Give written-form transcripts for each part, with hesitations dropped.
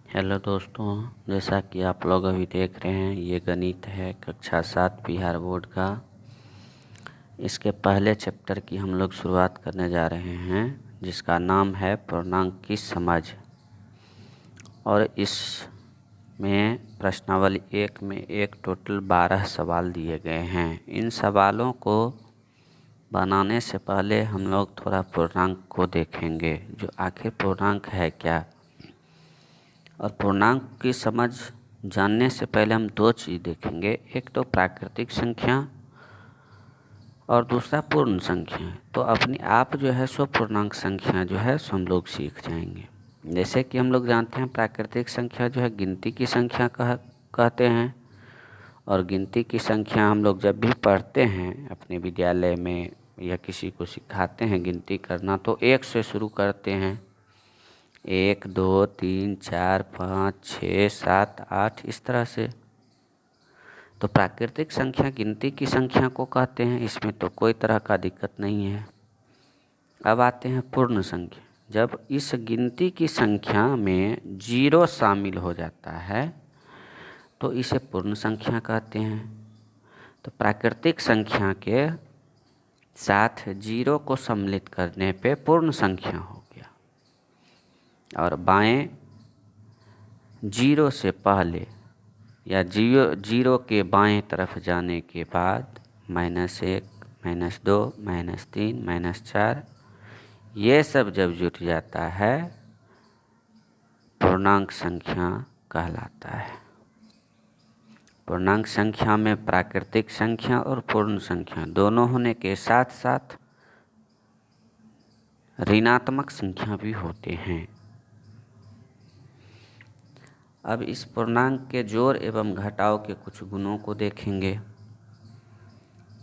Hello दोस्तों, जैसा कि आप लोग अभी देख रहे हैं ये गणित है कक्षा 7 बिहार बोर्ड का। इसके पहले चैप्टर की हम लोग शुरुआत करने जा रहे हैं जिसका नाम है पूर्णांक की समझ। और इसमें प्रश्नावली 1 में एक टोटल 12 सवाल दिए गए हैं। इन सवालों को बनाने से पहले हम लोग थोड़ा पूर्णांक को देखेंगे, जो आखिर पूर्णांक है क्या। और पूर्णांक की समझ जानने से पहले हम दो चीज़ देखेंगे, एक तो प्राकृतिक संख्या और दूसरा पूर्ण संख्या। तो अपने आप जो है सो पूर्णांक संख्या जो है सो हम लोग सीख जाएंगे। जैसे कि हम लोग जानते हैं प्राकृतिक संख्या जो है गिनती की संख्या कहते हैं। और गिनती की संख्या हम लोग जब भी पढ़ते हैं अपने विद्यालय में या किसी को सिखाते हैं गिनती करना, तो 1 से शुरू करते हैं। 1 2 3 4 5 6 7 8 इस तरह से। तो प्राकृतिक संख्या गिनती की संख्या को कहते हैं, इसमें तो कोई तरह का दिक्कत नहीं है। अब आते हैं पूर्ण संख्या। जब इस गिनती की संख्या में 0 शामिल हो जाता है तो इसे पूर्ण संख्या कहते हैं। तो प्राकृतिक संख्या के साथ 0 को सम्मिलित करने पे पूर्ण संख्या हो गया। और बाएं 0 से पहले या 0 के बाएं तरफ जाने के बाद -1 -2 -3 -4 ये सब जब जुट जाता है पूर्णांक संख्या कहलाता है। पूर्णांक संख्या में प्राकृतिक संख्या और पूर्ण संख्या दोनों होने के साथ साथ ऋणात्मक संख्या भी होते हैं। अब इस पूर्णांक के जोड़ एवं घटाव के कुछ गुणों को देखेंगे।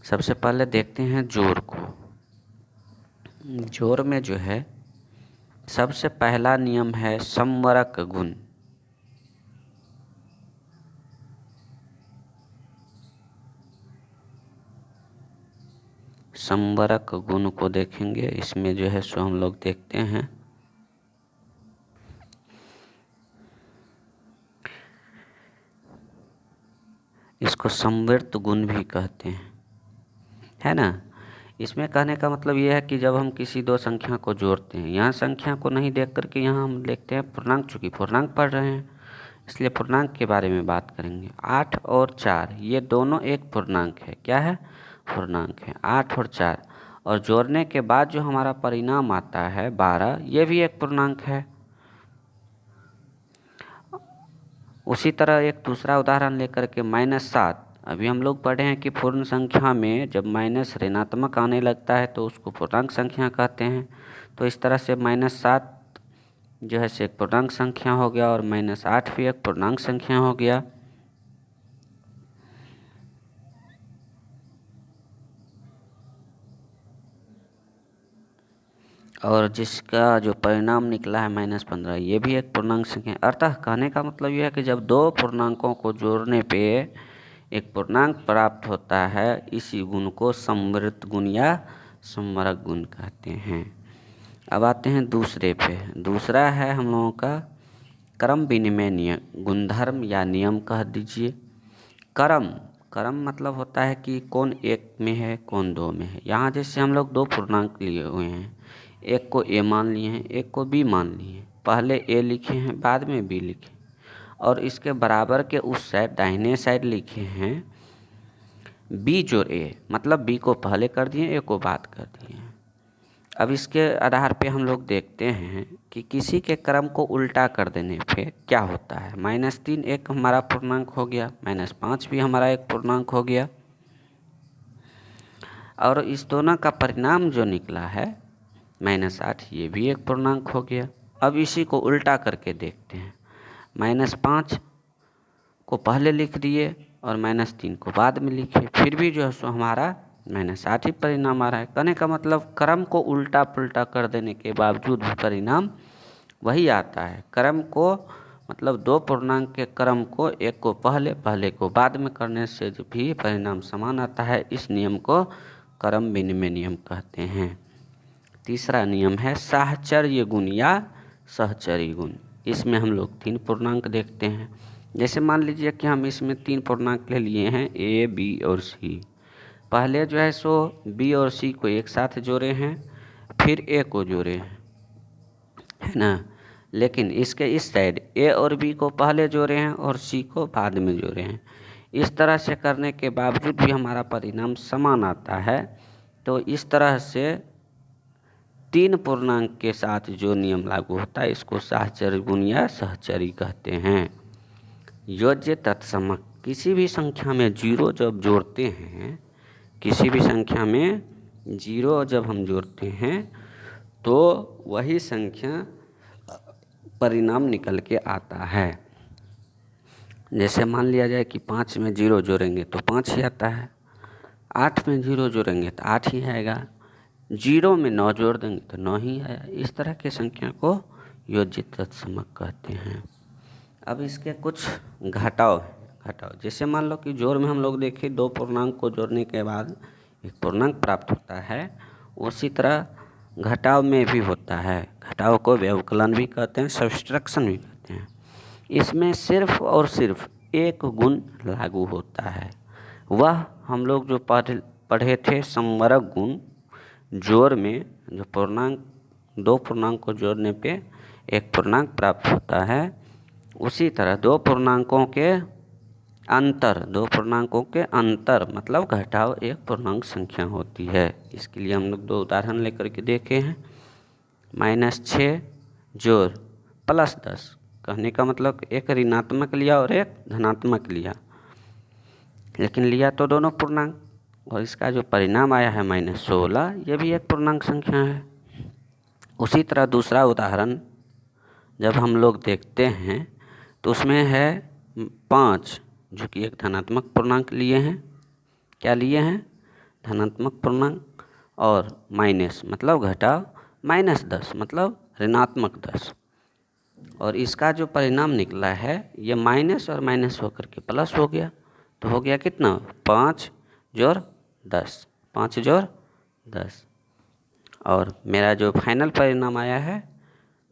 सबसे पहले देखते हैं जोड़ को। जोड़ में जो है सबसे पहला नियम है समवरक गुण। समवरक गुण को देखेंगे। इसमें जो है सो हम लोग देखते हैं इसको समवर्त गुण भी कहते हैं, है ना। इसमें कहने का मतलब यह है कि जब हम किसी दो संख्या को जोड़ते हैं, यहाँ संख्या को नहीं देख करके यहाँ हम देखते हैं पूर्णांक, चूँकि पूर्णांक पढ़ रहे हैं इसलिए पूर्णांक के बारे में बात करेंगे। 8 और 4 ये दोनों एक पूर्णांक है। क्या है? पूर्णांक है 8 और 4। और जोड़ने के बाद जो हमारा परिणाम आता है 12, ये भी एक पूर्णांक है। उसी तरह एक दूसरा उदाहरण लेकर के -7। अभी हम लोग पढ़े हैं कि पूर्ण संख्या में जब माइनस ऋणात्मक आने लगता है तो उसको पूर्णांक संख्या कहते हैं। तो इस तरह से -7 जो है से एक पूर्णांक संख्या हो गया और -8 भी एक पूर्णांक संख्या हो गया। और जिसका जो परिणाम निकला है -15, ये भी एक पूर्णांक संख्या। अर्थात कहने का मतलब यह है कि जब दो पूर्णांकों को जोड़ने पे एक पूर्णांक प्राप्त होता है, इसी गुण को समवर्त गुण या समवरक गुण कहते हैं। अब आते हैं दूसरे पे। दूसरा है हम लोगों का क्रम विनिमय नियम, गुणधर्म या नियम कह दीजिए। क्रम मतलब होता है कि कौन 1 में है कौन 2 में है। यहाँ जैसे हम लोग दो पूर्णांक लिए हुए हैं, एक को a मान लिए हैं एक को b मान लिए हैं। पहले a लिखे हैं बाद में b लिखे, और इसके बराबर के उस साइड दाहिने साइड लिखे हैं b जोड़ a, मतलब b को पहले कर दिए a को बाद कर दिए। अब इसके आधार पे हम लोग देखते हैं कि किसी के क्रम को उल्टा कर देने पे क्या होता है। -3 एक हमारा पूर्णांक हो गया, -5 भी हमारा एक पूर्णांक हो गया, और इस दोनों का परिणाम जो निकला है -8 ये भी एक पूर्णांक हो गया। अब इसी को उल्टा करके देखते हैं। -5 को पहले लिख दिए और -3 को बाद में लिखे, फिर भी जो है सो हमारा -8 ही परिणाम आ रहा है। कहने का मतलब क्रम को उल्टा पुल्टा कर देने के बावजूद भी परिणाम वही आता है। क्रम को मतलब दो पूर्णांक के क्रम को एक को पहले को बाद में करने से जो भी परिणाम समान आता है, इस नियम को क्रम विनिमय नियम कहते हैं। तीसरा नियम है साहचर्य गुण या सहचरी गुण। इसमें हम लोग 3 पूर्णांक देखते हैं। जैसे मान लीजिए कि हम इसमें 3 पूर्णांक ले लिए हैं ए, बी और सी। पहले जो है सो बी और सी को एक साथ जोड़े हैं, फिर ए को जोड़े हैं, है ना। लेकिन इसके इस साइड ए और बी को पहले जोड़े हैं और सी को बाद में जोड़े हैं। इस तरह से करने के बावजूद भी हमारा परिणाम समान आता है। तो इस तरह से 3 पूर्णांक के साथ जो नियम लागू होता है इसको सहचर गुण या सहचरी कहते हैं। योज्य तत्समक, किसी भी संख्या में 0 जब जोड़ते हैं, किसी भी संख्या में 0 जब हम जोड़ते हैं तो वही संख्या परिणाम निकल के आता है। जैसे मान लिया जाए कि 5 में 0 जोड़ेंगे तो 5 ही आता है, 8 में 0 जोड़ेंगे तो 8 ही आएगा, 0 में 9 जोड़ देंगे तो 9 ही आया। इस तरह के संख्या को योज्य तत्समक कहते हैं। अब इसके कुछ घटाव जैसे मान लो कि जोड़ में हम लोग देखें 2 पूर्णांक को जोड़ने के बाद एक पूर्णांक प्राप्त होता है, उसी तरह घटाव में भी होता है। घटाव को व्यवकलन भी कहते हैं, सब्सट्रैक्शन भी कहते हैं। इसमें सिर्फ और सिर्फ एक गुण लागू होता है, वह हम लोग जो पढ़े थे संवरक गुण। जोड़ में जो पूर्णांक 2 पूर्णांक को जोड़ने पे एक पूर्णांक प्राप्त होता है, उसी तरह 2 पूर्णांकों के अंतर मतलब घटाव एक पूर्णांक संख्या होती है। इसके लिए हम लोग 2 उदाहरण लेकर के देखे हैं। -6 जोड़ +10, कहने का मतलब एक ऋणात्मक लिया और एक धनात्मक लिया, लेकिन लिया तो दोनों पूर्णांक, और इसका जो परिणाम आया है -16, ये भी एक पूर्णांक संख्या है। उसी तरह दूसरा उदाहरण जब हम लोग देखते हैं तो उसमें है 5, जो कि एक धनात्मक पूर्णांक लिए हैं। क्या लिए हैं? धनात्मक पूर्णांक। और माइनस मतलब घटाव, -10 मतलब ऋणात्मक 10। और इसका जो परिणाम निकला है ये माइनस और माइनस होकर के प्लस हो गया। तो हो गया कितना? 5 जोड़ 10, 5 जोड़ 10। और मेरा जो फाइनल परिणाम आया है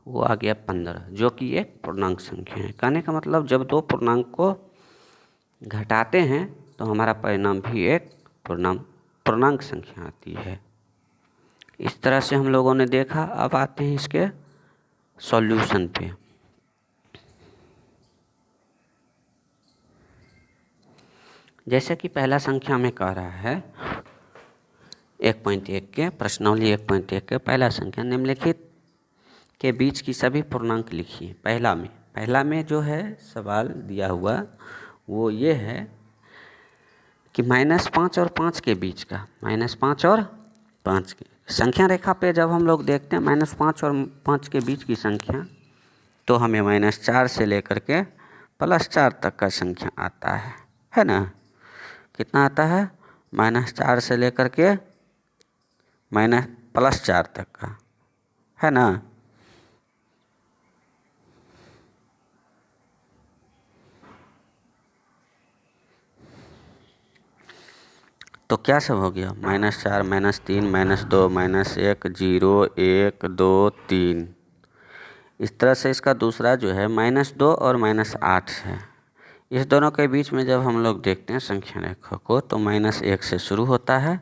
वो आ गया 15, जो कि एक पूर्णांक संख्या है। कहने का मतलब जब 2 पूर्णांक को घटाते हैं तो हमारा परिणाम भी एक पूर्णांक संख्या आती है। इस तरह से हम लोगों ने देखा। अब आते हैं इसके सॉल्यूशन पे। जैसे कि पहला संख्या में कह रहा है 1.1 के प्रश्नावली 1.1 के पहला संख्या निम्नलिखित के बीच की सभी पूर्णांक लिखिए। पहला में जो है सवाल दिया हुआ वो ये है कि -5 और 5 के बीच का, -5 और 5 के संख्या रेखा पे जब हम लोग देखते हैं -5 और 5 के बीच की संख्या, तो हमें -4 से लेकर के +4 तक का संख्या आता है ना। कितना आता है? -4 से लेकर के +4 तक का, है ना। तो क्या सब हो गया? -4, -3, -2, -1, 0, 1, 2, 3। इस तरह से इसका दूसरा जो है -2 और -8 है। इस दोनों के बीच में जब हम लोग देखते हैं संख्या रेखा को तो -1 से शुरू होता है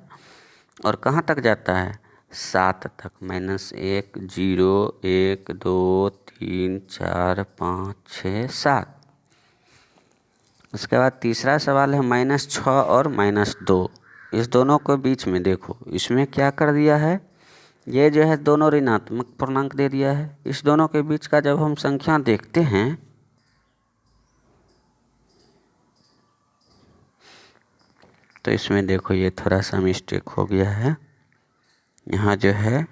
और कहाँ तक जाता है? 7 तक। -1, 0, 1, 2, 3, 4, 5, 6, 7। उसके बाद तीसरा सवाल है -6 और -2। इस दोनों के बीच में देखो, इसमें क्या कर दिया है, ये जो है दोनों ऋणात्मक पूर्णांक दे दिया है। इस दोनों के बीच का जब हम संख्या देखते हैं तो इसमें देखो ये थोड़ा सा मिस्टेक हो गया है। यहाँ जो है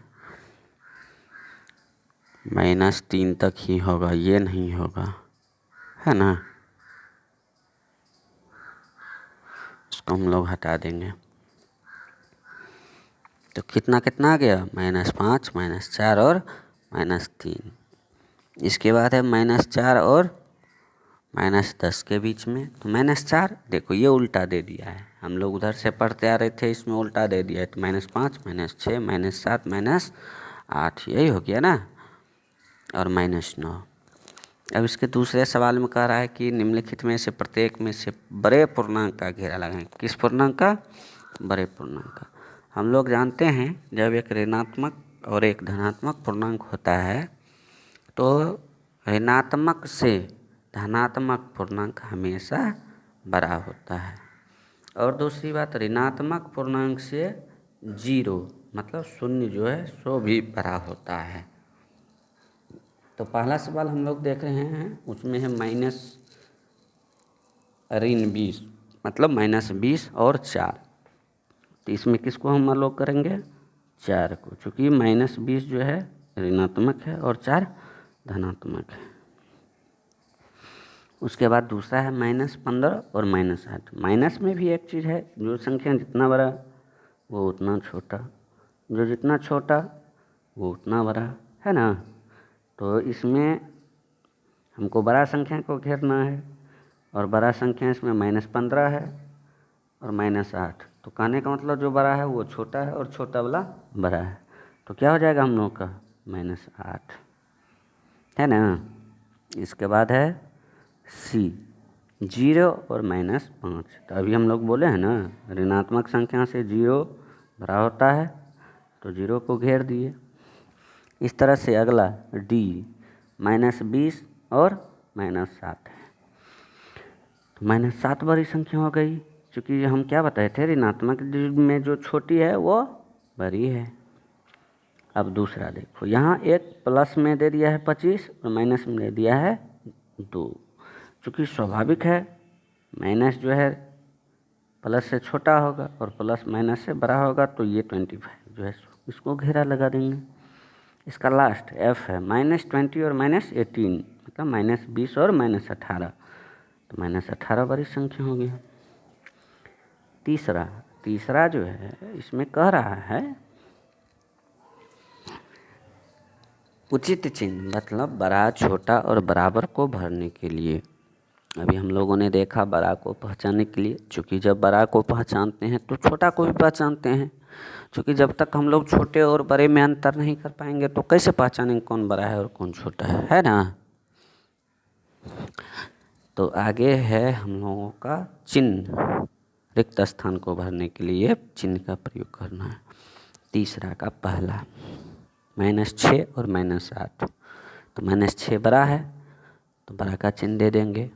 -3 तक ही होगा, ये नहीं होगा, है ना। इसको हम लोग हटा देंगे। तो कितना कितना आ गया? -5, -4 और -3। इसके बाद है -4 और -10 के बीच में। तो -4 देखो ये उल्टा दे दिया है, हम लोग उधर से पढ़ते आ रहे थे, इसमें उल्टा दे दिया है। तो -5, -6, -7, -8 यही हो गया ना। और -9 अब इसके दूसरे सवाल में कह रहा है कि निम्नलिखित में से प्रत्येक में से बड़े पूर्णांक का घेरा लगाएं। किस पूर्णांक का? बड़े पूर्णांक का। हम लोग जानते हैं जब एक ऋणात्मक और एक धनात्मक पूर्णांक होता है तो ऋणात्मक से धनात्मक पूर्णांक हमेशा बड़ा होता है। और दूसरी बात, ऋणात्मक पूर्णांक से 0 मतलब शून्य जो है सो भी बड़ा होता है। तो पहला सवाल हम लोग देख रहे हैं, उसमें है -20 मतलब -20 और 4। तो इसमें किसको हम अलोक करेंगे? 4 को, चूँकि -20 जो है ऋणात्मक है और 4 धनात्मक है। उसके बाद दूसरा है -15 और -8। माइनस में भी एक चीज़ है, जो संख्या जितना बड़ा वो उतना छोटा, जो जितना छोटा वो उतना बड़ा, है ना। तो इसमें हमको बड़ा संख्या को घेरना है और बड़ा संख्या इसमें -15 है और -8। तो कहने का मतलब जो बड़ा है वो छोटा है और छोटा वाला बड़ा है। तो क्या हो जाएगा हम लोग का? -8, है ना। इसके बाद है C 0 और -5। तो अभी हम लोग बोले हैं ना, ऋणात्मक संख्या से 0 बड़ा होता है तो 0 को घेर दिए। इस तरह से अगला D -20 और -7 है। तो -7 बड़ी संख्या हो गई, क्योंकि हम क्या बताए थे, ऋणात्मक में जो छोटी है वो बड़ी है। अब दूसरा देखो, यहाँ एक प्लस में दे दिया है 25 और माइनस में दे दिया है 2। चूँकि स्वाभाविक है माइनस जो है प्लस से छोटा होगा और प्लस माइनस से बड़ा होगा, तो ये 25 जो है इसको घेरा लगा देंगे। इसका लास्ट F है -20 और -18 मतलब -20 और -18। तो -18 बड़ी संख्या हो गया। तीसरा जो है इसमें कह रहा है उचित चिन्ह मतलब बड़ा, छोटा और बराबर को भरने के लिए। अभी हम लोगों ने देखा बड़ा को पहचानने के लिए, चूँकि जब बड़ा को पहचानते हैं तो छोटा को भी पहचानते हैं। क्योंकि जब तक हम लोग छोटे और बड़े में अंतर नहीं कर पाएंगे तो कैसे पहचानेंगे कौन बड़ा है और कौन छोटा है ना। तो आगे है हम लोगों का चिन्ह, रिक्त स्थान को भरने के लिए चिन्ह का प्रयोग करना है। तीसरा का पहला -6 और -8। तो -6 बड़ा है तो बड़ा का चिन्ह दे देंगे।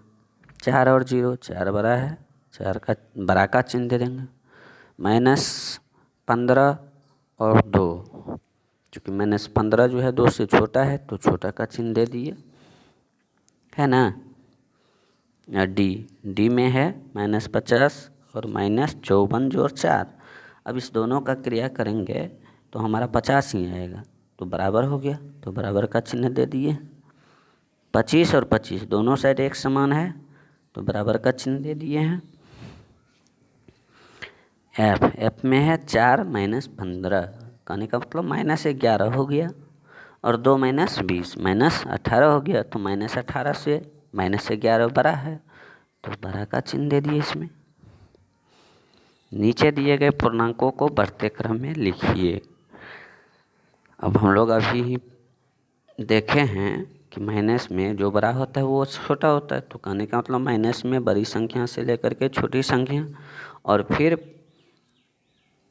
4 और 0, 4 बड़ा है, 4 का बड़ा का चिन्ह दे देंगे। -15 और 2, चूँकि -15 जो है 2 से छोटा है तो छोटा का चिन्ह दे दिए, है ना। डी में है -50 और -54 जोड़ 4। अब इस दोनों का क्रिया करेंगे तो हमारा 50 ही आएगा, तो बराबर हो गया, तो बराबर का चिन्ह दे दिए। 25 और 25 दोनों साइड एक समान है तो बराबर का चिन्ह दे दिए हैं। एफ में है 4 -15, कहने का मतलब -11 हो गया और 2 -20 -18 हो गया। तो -18 से -11 बड़ा है तो बड़ा का चिन्ह दे दिए इसमें। नीचे दिए गए पूर्णांकों को बढ़ते क्रम में लिखिए। अब हम लोग अभी ही देखे हैं कि माइनस में जो बड़ा होता है वो छोटा होता है, तो कहने का मतलब माइनस में बड़ी संख्या से लेकर के छोटी संख्या और फिर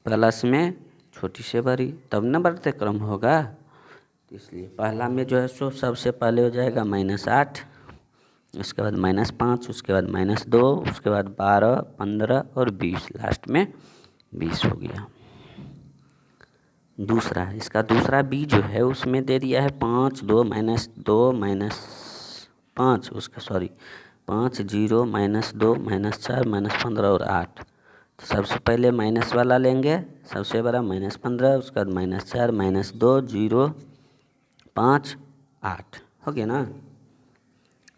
प्लस में छोटी से बड़ी, तब न बढ़ते क्रम होगा। इसलिए पहला में जो है सो सबसे पहले हो जाएगा -8, उसके बाद -5, उसके बाद -2, उसके बाद 12, 15 और 20, लास्ट में 20 हो गया। दूसरा, इसका दूसरा बी जो है उसमें दे दिया है 5, 2 -5, उसका 5, 0, -2, -4, -15 और 8। तो सबसे पहले माइनस वाला लेंगे, सबसे बड़ा -15, उसके बाद -4, -2, 0, 5, 8 हो गया ना।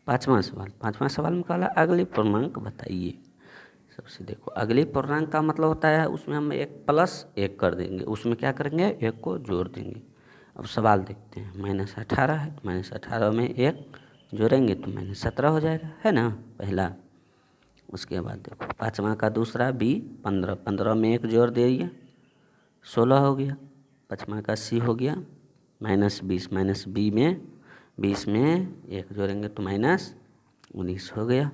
पाँचवा सवाल में कहा अगली पूर्णांक बताइए। सबसे देखो, अगली पूर्णांक का मतलब होता है उसमें हम एक प्लस एक कर देंगे, उसमें क्या करेंगे एक को जोड़ देंगे। अब सवाल देखते हैं, -18 है तो -18 में एक जोड़ेंगे तो -17 हो जाएगा, है ना पहला। उसके बाद देखो पाँचवा का दूसरा बी 15, 15 में एक जोड़ दिए 16 हो गया। पाँचवा का सी हो गया -20, -बी में 20 में 1 जोड़ेंगे तो -19 हो गया।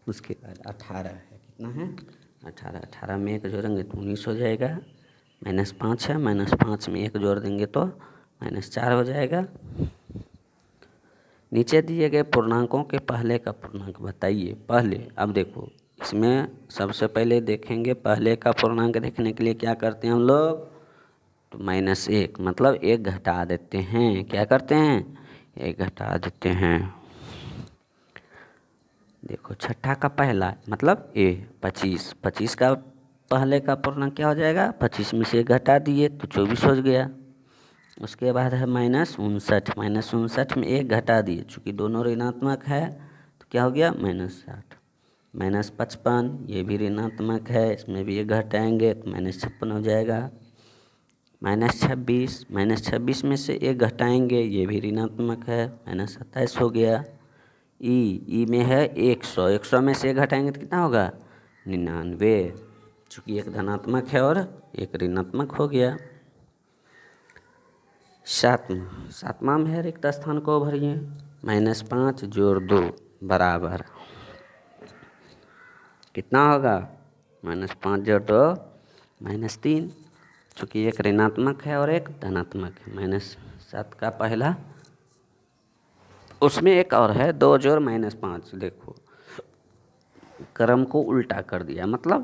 उसके बाद 18 है, कितना है 18, 18 में 1 जोड़ेंगे तो 19 हो जाएगा। -5 है, -5 में 1 जोड़ देंगे तो -4 हो जाएगा। नीचे दिए गए पूर्णांकों के पहले का पूर्णांक बताइए। पहले, अब देखो इसमें सबसे पहले देखेंगे पहले का पूर्णांक देखने के लिए क्या करते हैं हम लोग, तो -1 मतलब 1 घटा देते हैं। क्या करते हैं, 1 घटा देते हैं। देखो छठा का पहला मतलब 25, 25 का पहले का पूर्णांक क्या हो जाएगा, 25 में से 1 घटा दिए तो 24 हो गया। उसके बाद है -59, -59 में 1 घटा दिए, चूँकि दोनों ऋणात्मक है तो क्या हो गया -60। -55 ये भी ऋणात्मक है, इसमें भी 1 घटाएंगे तो -56 हो जाएगा। -26, -26 में से 1 घटाएंगे, ये भी ऋणात्मक है, -27 हो गया। ई में है 100, 100 में से 1 घटाएंगे तो कितना होगा 99, चूँकि 1 धनात्मक है और 1 ऋणात्मक हो गया। सातवां में है रिक्त स्थान को भरिए। -5 जोड़ 2 बराबर कितना होगा, -5 जोड़ 2 -3, चूँकि 1 ऋणात्मक है और 1 धनात्मक है। -7 का पहला, उसमें एक और है 2 जोड़ -5। देखो क्रम को उल्टा कर दिया, मतलब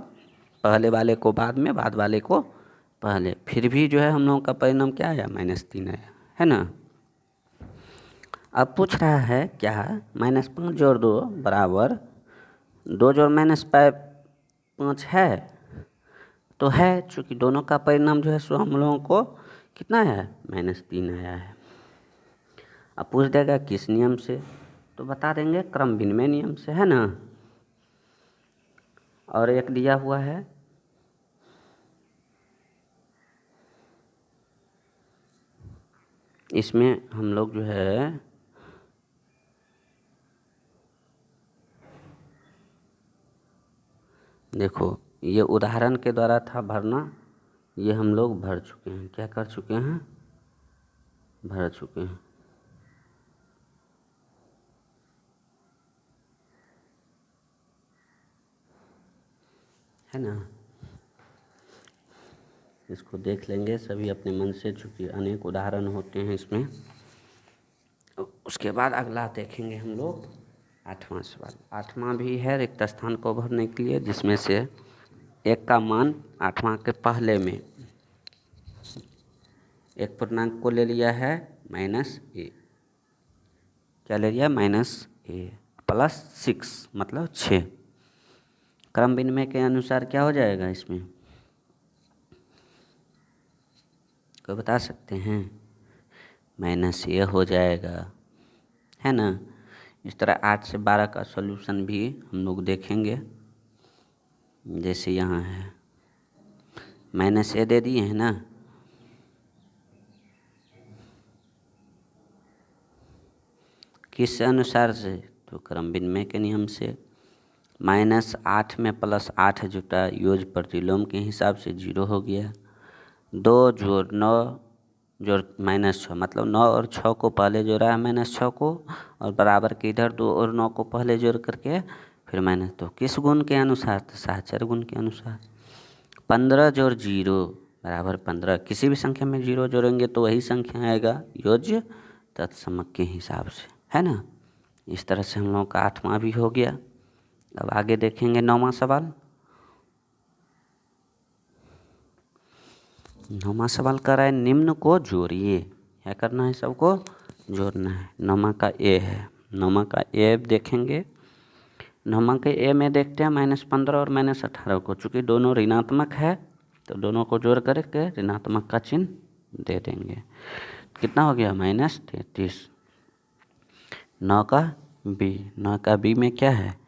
पहले वाले को बाद में, बाद वाले को पहले, फिर भी जो है हम लोगों का परिणाम क्या आया, -3 आया, है ना। अब पूछ रहा है क्या, -5 जोड़ 2 बराबर 2 जोड़ -5 है, तो है, चूँकि दोनों का परिणाम जो है सो हम लोगों को कितना है -3 आया है। अब पूछ देगा किस नियम से, तो बता देंगे क्रम विनिमय नियम से, है ना। और एक दिया हुआ है इसमें हम लोग जो है देखो ये उदाहरण के द्वारा था भरना, ये हम लोग भर चुके हैं। क्या कर चुके हैं, भर चुके हैं, है ना। इसको देख लेंगे सभी अपने मन से, चूँकि अनेक उदाहरण होते हैं इसमें। उसके बाद अगला देखेंगे हम लोग 8वां सवाल। 8वां भी है रिक्त स्थान को भरने के लिए, जिसमें से 1 का मान 8वां के पहले में एक पूर्णांक को ले लिया है -a, क्या ले लिया -a +6 मतलब 6। क्रम विनिमय के अनुसार क्या हो जाएगा इसमें, कोई बता सकते हैं, -a हो जाएगा, है ना। इस तरह 8 से 12 का सॉल्यूशन भी हम लोग देखेंगे। जैसे यहाँ है -a दे दिए हैं ना, किस अनुसार से, तो क्रम विनिमय के नियम से। -8 में +8 जुटा, योग प्रतिलोम के हिसाब से 0 हो गया। 2 जोड़ 9 जोड़ -6 मतलब 9 और 6 को पहले जोड़ा है -6 को, और बराबर के इधर 2 और 9 को पहले जोड़ करके फिर माइनस, तो किस गुण के अनुसार, तो सहचर गुण के अनुसार। 15 जोड़ 0 बराबर 15, किसी भी संख्या में 0 जोड़ेंगे तो वही संख्या आएगा योज्य तत्समक के हिसाब से, है ना। इस तरह से हम लोगों का 8वां भी हो गया। अब आगे देखेंगे 9वां सवाल। 9वां सवाल कर रहा है निम्न को जोड़िए। क्या करना है, सबको जोड़ना है। 9वां का ए है, 9वां का ए देखेंगे। 9वां के ए में देखते हैं -15 और -18 को, चूँकि दोनों ऋणात्मक है तो दोनों को जोड़ करके ऋणात्मक का चिन्ह दे देंगे। कितना हो गया -33। 9 का बी, 9 का बी में क्या है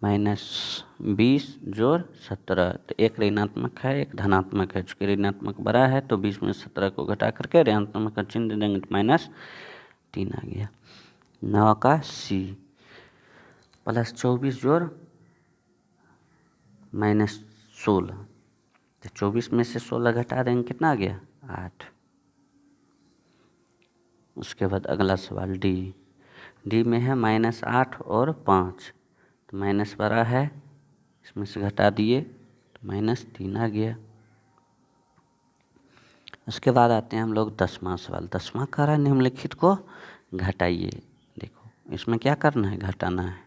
-20 जोड़ 17, तो 1 ऋणात्मक है 1 धनात्मक है, चूँकि ऋणात्मक बड़ा है तो 20 में 17 को घटा करके ऋणात्मक का चिन्ह दे देंगे तो -3 आ गया। 9 का सी +24 जोड़ -16, तो 24 में से 16 घटा देंगे कितना आ गया 8। उसके बाद अगला सवाल डी में है -8 और 5, तो माइनस बड़ा है, इसमें से घटा दिए तो -3 आ गया। उसके बाद आते हैं हम लोग 10वां सवाल। 10वां कह रहा है निम्नलिखित को घटाइए। देखो इसमें क्या करना है, घटाना है।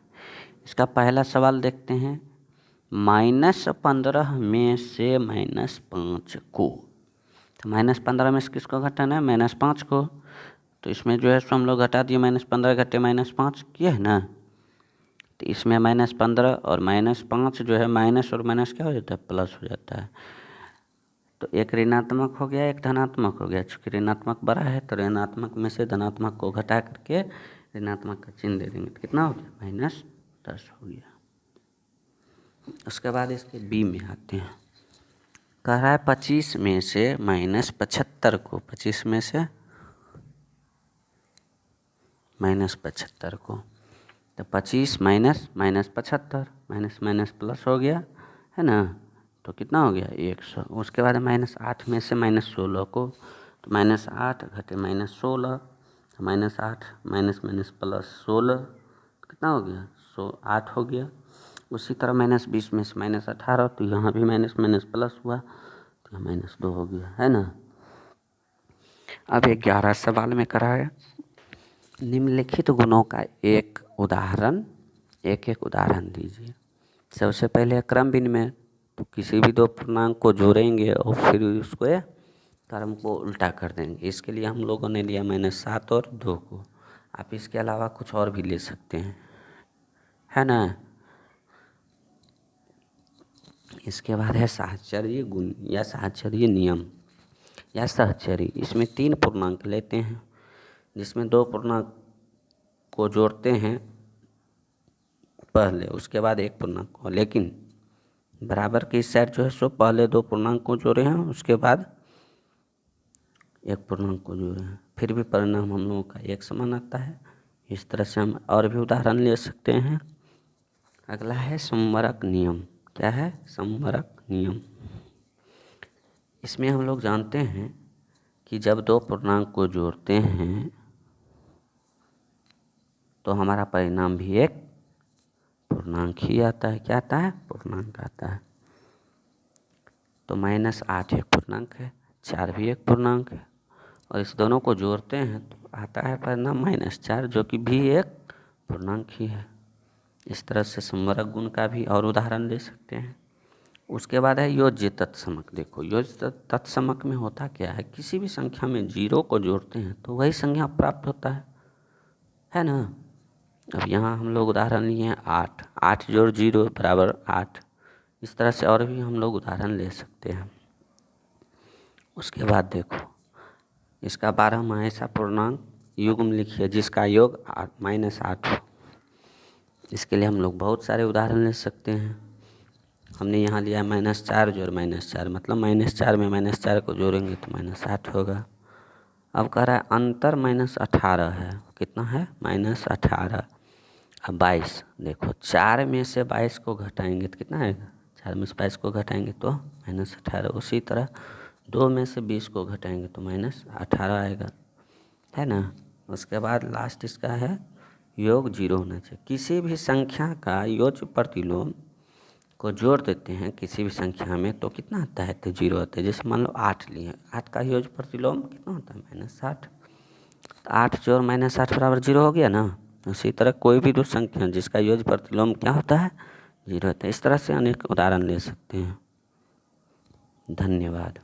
इसका पहला सवाल देखते हैं, -15 में से -5 को, तो -15 में से किसको घटाना है, -5 को। तो इसमें जो है सो हम लोग घटा दिए, -15 घटे -5 किए है ना। तो इसमें -15 और -5 जो है, माइनस और माइनस क्या हो जाता है, प्लस हो जाता है। तो एक ऋणात्मक हो गया, एक धनात्मक हो गया। चूँकि ऋणात्मक बड़ा है तो ऋणात्मक में से धनात्मक को घटा करके ऋणात्मक का चिन्ह दे देंगे, तो कितना हो गया, -10 हो गया। उसके बाद इसके बी में आते हैं। कह रहा है 25 में से -75 को, 25 में से -75 को, तो 25 माइनस -75, माइनस माइनस प्लस हो गया है ना, तो कितना हो गया, 100। उसके बाद -8 में से -16 को, तो -8 घटे -16, तो -8 माइनस माइनस प्लस 16, कितना हो गया, 8 हो गया। उसी तरह -20 में से -18, तो यहाँ भी माइनस माइनस प्लस हुआ, तो यहाँ -2 हो गया है ना। अब 11 सवाल में करा है, निम्नलिखित गुणों का एक एक उदाहरण दीजिए। सबसे पहले क्रम विनिमय, तो किसी भी दो पूर्णांक को जोड़ेंगे और फिर उसको क्रम को उल्टा कर देंगे। इसके लिए हम लोगों ने लिया -7 और 2 को। आप इसके अलावा कुछ और भी ले सकते हैं, है ना। इसके बाद है साहचर्य गुण या साहचर्य नियम या सहचर्य। इसमें 3 पूर्णांक लेते हैं, जिसमें 2 पूर्णांक को जोड़ते हैं पहले, उसके बाद एक पूर्णांक को, लेकिन बराबर की इस साइड जो है सो पहले 2 पूर्णांक को जोड़े हैं, उसके बाद एक पूर्णांक को जोड़े हैं, फिर भी परिणाम हम लोगों का एक समान आता है। इस तरह से हम और भी उदाहरण ले सकते हैं। अगला है संवरक नियम। क्या है, संवरक नियम। इसमें हम लोग जानते हैं कि जब 2 पूर्णांक को जोड़ते हैं तो हमारा परिणाम भी एक पूर्णांक ही आता है। क्या आता है, पूर्णांक आता है। तो -8 एक पूर्णांक है, 4 भी एक पूर्णांक है, और इस दोनों को जोड़ते हैं तो आता है परिणाम -4, जो कि भी एक पूर्णांक ही है। इस तरह से संवरक गुण का भी और उदाहरण ले सकते हैं। उसके बाद है योज्य तत्समक। देखो योज्य तत्समक में होता क्या है, किसी भी संख्या में 0 को जोड़ते हैं तो वही संख्या प्राप्त होता है ना। अब यहाँ हम लोग उदाहरण लिए हैं 8, 8 जोड़ 0 बराबर 8। इस तरह से और भी हम लोग उदाहरण ले सकते हैं। उसके बाद देखो इसका 12वां ऐसा पूर्णांक युग्म लिखिए जिसका योग -8 हो। इसके लिए हम लोग बहुत सारे उदाहरण ले सकते हैं। हमने यहाँ लिया -4 जोड़ -4, मतलब -4 में -4 को जोड़ेंगे तो -8 होगा। अब कह रहा है अंतर -18 है, कितना है, -18। अब 22, देखो 4 में से 22 को घटाएंगे तो कितना आएगा, 4 में से 22 को घटाएंगे तो -18। उसी तरह 2 में से 20 को घटाएंगे तो -18 आएगा, है ना। उसके बाद लास्ट इसका है योग 0 होना चाहिए। किसी भी संख्या का योज्य प्रतिलोम को जोड़ देते हैं किसी भी संख्या में तो कितना आता है, तो 0 आता है। जैसे मान लो 8 लिए, 8 का योज्य प्रतिलोम कितना होता है, -8। तो 8 जोड़ -8 बराबर 0 हो गया ना। उसी तरह कोई भी दो संख्या जिसका योज्य प्रतिलोम क्या होता है, 0 होता है। इस तरह से अनेक उदाहरण ले सकते हैं। धन्यवाद।